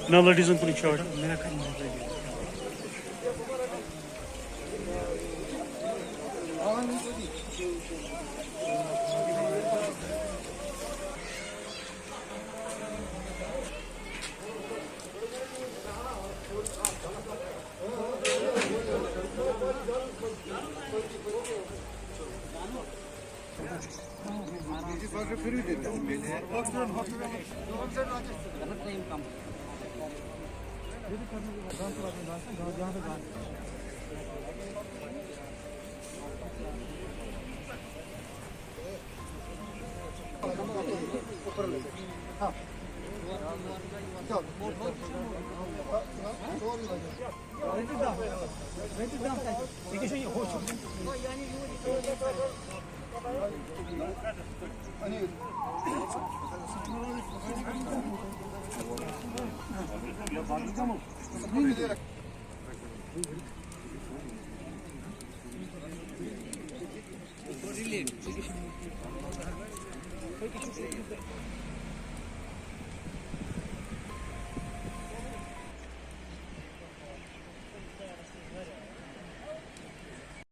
Now ladies and put short.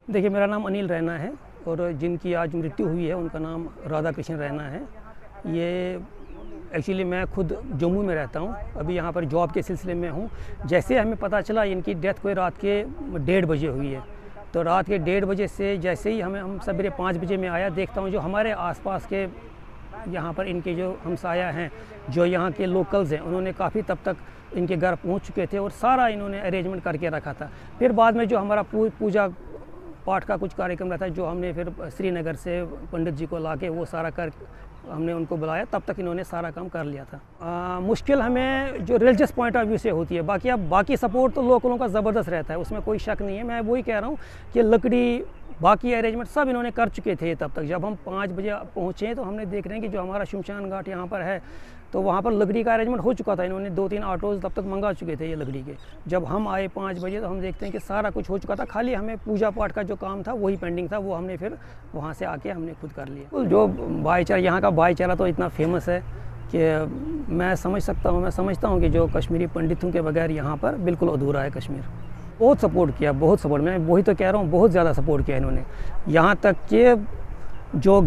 देखिए, मेरा नाम अनिल रैना है और जिनकी आज मृत्यु हुई है उनका नाम राधा कृष्ण रैना है। ये एक्चुअली मैं खुद जम्मू में रहता हूँ, अभी यहाँ पर जॉब के सिलसिले में हूँ। जैसे हमें पता चला इनकी डेथ कोई रात के 1:30 बजे हुई है, तो रात के 1:30 बजे से जैसे ही हम सवेरे 5 बजे में आया, देखता हूँ जो हमारे आसपास के यहाँ पर इनके जो हमसाया हैं, जो यहाँ के लोकल्स हैं, उन्होंने काफ़ी तब तक इनके घर पहुँच चुके थे और सारा इन्होंने अरेंजमेंट करके रखा था। फिर बाद में जो हमारा पूजा पाठ का कुछ कार्यक्रम रहता है, जो हमने फिर श्रीनगर से पंडित जी को लाके वो सारा कर हमने उनको बुलाया, तब तक इन्होंने सारा काम कर लिया था। मुश्किल हमें जो रिलीजियस पॉइंट ऑफ व्यू से होती है, बाकी अब बाकी सपोर्ट तो लोकलों का ज़बरदस्त रहता है, उसमें कोई शक नहीं है। मैं वही कह रहा हूँ कि लकड़ी बाकी अरेंजमेंट सब इन्होंने कर चुके थे तब तक। जब हम 5 बजे पहुँचे तो हमने देख रहे हैं कि जो हमारा शमशान घाट यहाँ पर है, तो वहाँ पर लकड़ी का अरेंजमेंट हो चुका था। इन्होंने 2-3 ऑटोज़ तब तक मंगा चुके थे ये लकड़ी के। जब हम आए 5 बजे तो हम देखते हैं कि सारा कुछ हो चुका था, खाली हमें पूजा पाठ का जो काम था वही पेंडिंग था, वो हमने फिर वहाँ से आके हमने खुद कर लिया। जो भाईचारा, यहाँ का भाईचारा तो इतना फेमस है कि मैं समझता हूँ कि जो कश्मीरी पंडितों के बगैर यहाँ पर बिल्कुल अधूरा है कश्मीर। बहुत सपोर्ट किया, बहुत सपोर्ट, मैं वही तो कह रहा हूँ, बहुत ज़्यादा सपोर्ट किया इन्होंने। यहाँ तक कि जो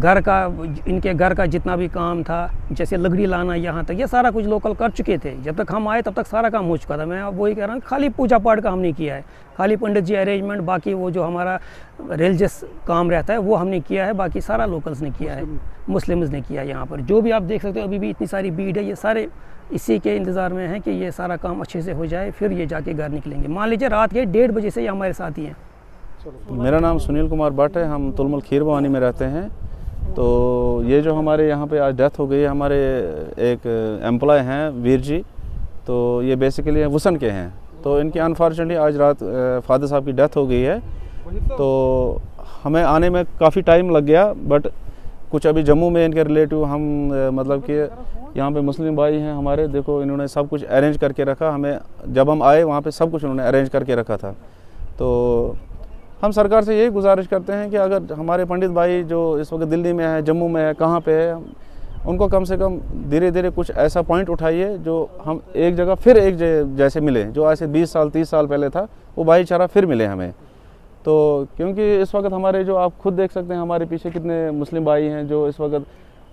इनके घर का जितना भी काम था, जैसे लकड़ी लाना, यहाँ तक ये सारा कुछ लोकल कर चुके थे। जब तक हम आए तब तक सारा काम हो चुका था। मैं अब वही कह रहा हूँ, खाली पूजा पाठ का हमने किया है, खाली पंडित जी अरेंजमेंट, बाकी वो जो हमारा रिलीजियस काम रहता है वो हमने किया है, बाकी सारा लोकल्स ने किया है, मुस्लिम्स ने किया है। यहाँ पर जो भी आप देख सकते हो अभी भी इतनी सारी भीड़ है, ये सारे इसी के इंतज़ार में है कि ये सारा काम अच्छे से हो जाए, फिर ये जाके घर निकलेंगे। मान लीजिए रात के 1:30 बजे से ये हमारे साथ ही हैं। मेरा नाम सुनील कुमार भट्ट है, हम तुलमुल खीर भवानी में रहते हैं। तो ये जो हमारे यहाँ पे आज डेथ हो गई है, हमारे एक एम्प्लॉय हैं वीर जी, तो ये बेसिकली वुसन के हैं। तो इनकी अनफॉर्चुनेटली आज रात फादर साहब की डेथ हो गई है। तो हमें आने में काफ़ी टाइम लग गया, बट कुछ अभी जम्मू में इनके रिलेटिव हम मतलब कि यहाँ पे मुस्लिम भाई हैं हमारे, देखो इन्होंने सब कुछ अरेंज करके रखा। हमें जब हम आए वहाँ पे सब कुछ उन्होंने अरेंज करके रखा था। तो हम सरकार से यही गुजारिश करते हैं कि अगर हमारे पंडित भाई जो इस वक्त दिल्ली में है, जम्मू में है, कहाँ पे है, उनको कम से कम धीरे धीरे कुछ ऐसा पॉइंट उठाइए जो हम एक जगह फिर एक जैसे मिले, जो ऐसे 20 साल 30 साल पहले था, वो भाईचारा फिर मिले हमें। तो क्योंकि इस वक्त हमारे जो आप खुद देख सकते हैं हमारे पीछे कितने मुस्लिम भाई हैं जो इस वक्त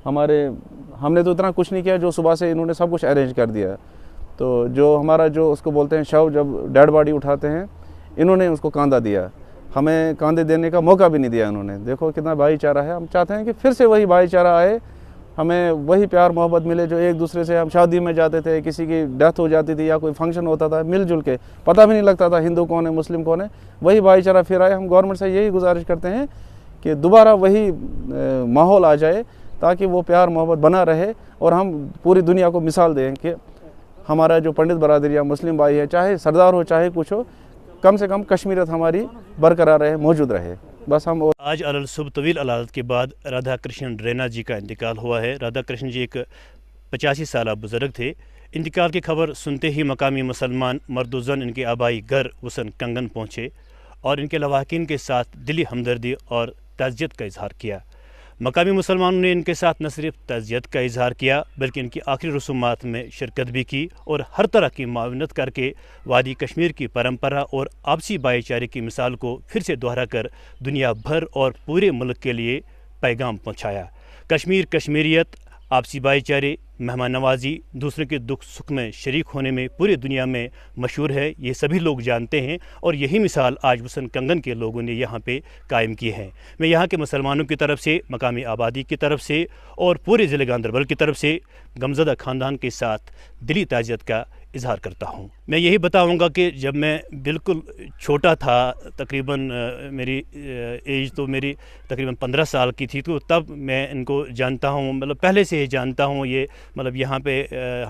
हमने तो इतना कुछ नहीं किया, जो सुबह से इन्होंने सब कुछ अरेंज कर दिया। तो जो हमारा जो उसको बोलते हैं शव, जब डेड बॉडी उठाते हैं, इन्होंने उसको कांधा दिया, हमें कांधे देने का मौका भी नहीं दिया इन्होंने। देखो कितना भाईचारा है। हम चाहते हैं कि फिर से वही भाईचारा आए, हमें वही प्यार मोहब्बत मिले जो एक दूसरे से हम शादी में जाते थे, किसी की डेथ हो जाती थी या कोई फंक्शन होता था, मिलजुल के पता भी नहीं लगता था हिंदू कौन है मुस्लिम कौन है, वही भाईचारा फिर आए। हम गवर्नमेंट से यही गुजारिश करते हैं कि दोबारा वही माहौल आ जाए, ताकि वो प्यार मोहब्बत बना रहे और हम पूरी दुनिया को मिसाल दें कि हमारा जो पंडित बरादरी या मुस्लिम भाई है, चाहे सरदार हो चाहे कुछ हो, कम से कम कश्मीरियत हमारी बरकरार रहे, मौजूद रहे, बस हम। आज अलल सुबह तवील अदालत के बाद राधा कृष्ण रैना जी का इंतकाल हुआ है। राधा कृष्ण जी एक 85 साल बुजुर्ग थे। इंतकाल की खबर सुनते ही मकामी मुसलमान मर्द-व-ज़न इनके आबाई घर वसन कंगन पहुँचे और इनके लवाकिन के साथ दिली हमदर्दी और ताज़ियत का इजहार किया। मकामी मुसलमानों ने इनके साथ न सिर्फ ताज़ियत का इजहार किया बल्कि इनकी आखिरी रसूमात में शिरकत भी की और हर तरह की मावनत करके वादी कश्मीर की परंपरा और आपसी भाईचारे की मिसाल को फिर से दोहरा कर दुनिया भर और पूरे मुल्क के लिए पैगाम पहुँचाया। कश्मीर, कश्मीरियत, आपसी भाईचारे, मेहमान नवाजी, दूसरों के दुख सुख में शरीक होने में पूरी दुनिया में मशहूर है, ये सभी लोग जानते हैं और यही मिसाल आज वसन कंगन के लोगों ने यहाँ पे कायम की है। मैं यहाँ के मुसलमानों की तरफ से, मकामी आबादी की तरफ से और पूरे ज़िले गांदरबल की तरफ से गमज़दा ख़ानदान के साथ दिली ताज़ियत का इजहार करता हूँ। मैं यही बताऊँगा कि जब मैं बिल्कुल छोटा था, तकरीबन मेरी एज तो मेरी तकरीबन 15 साल की थी, तो तब मैं इनको जानता हूँ, मतलब पहले से ही जानता हूँ। ये मतलब यहाँ पे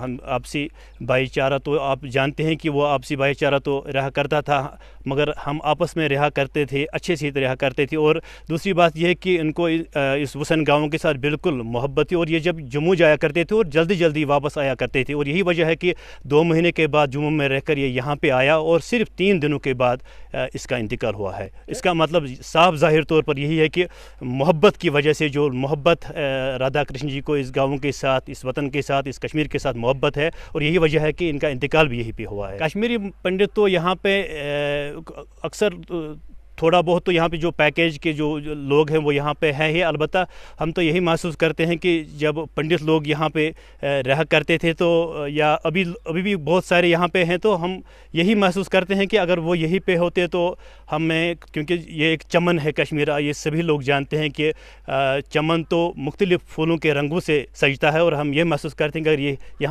हम आपसी भाईचारा तो आप जानते हैं कि वो आपसी भाईचारा तो रहा करता था, मगर हम आपस में रहा करते थे, अच्छे से रहा करते थे। और दूसरी बात यह है कि इनको इस वसन गाँव के साथ बिल्कुल मोहब्बत थी और ये जब जम्मू जाया करते थे और जल्दी जल्दी वापस आया करते थे। और यही वजह है कि 2 महीने के बाद जम्मू में रहकर ये यहाँ पे आया और सिर्फ 3 दिनों के बाद इसका इंतकाल हुआ है। इसका मतलब साफ ज़ाहिर तौर पर यही है कि मोहब्बत की वजह से, जो मोहब्बत राधा कृष्ण जी को इस गाँव के साथ, इस वतन के साथ, इस कश्मीर के साथ मोहब्बत है और यही वजह है कि इनका इंतकाल भी यहीं पे हुआ है। कश्मीरी पंडित तो यहाँ पे अक्सर थोड़ा बहुत तो यहाँ पे जो पैकेज के जो लोग हैं वो यहाँ पे हैं ही। अलबत्ता हम तो यही महसूस करते हैं कि जब पंडित लोग यहाँ पे रहा करते थे तो, या अभी भी बहुत सारे यहाँ पे हैं, तो हम यही महसूस करते हैं कि अगर वो यहीं पे होते तो हमें, क्योंकि ये एक चमन है कश्मीर, ये सभी लोग जानते हैं कि चमन तो मुख्तलिफ़ फूलों के रंगों से सजता है और हम ये महसूस करते हैं कि अगर ये यहाँ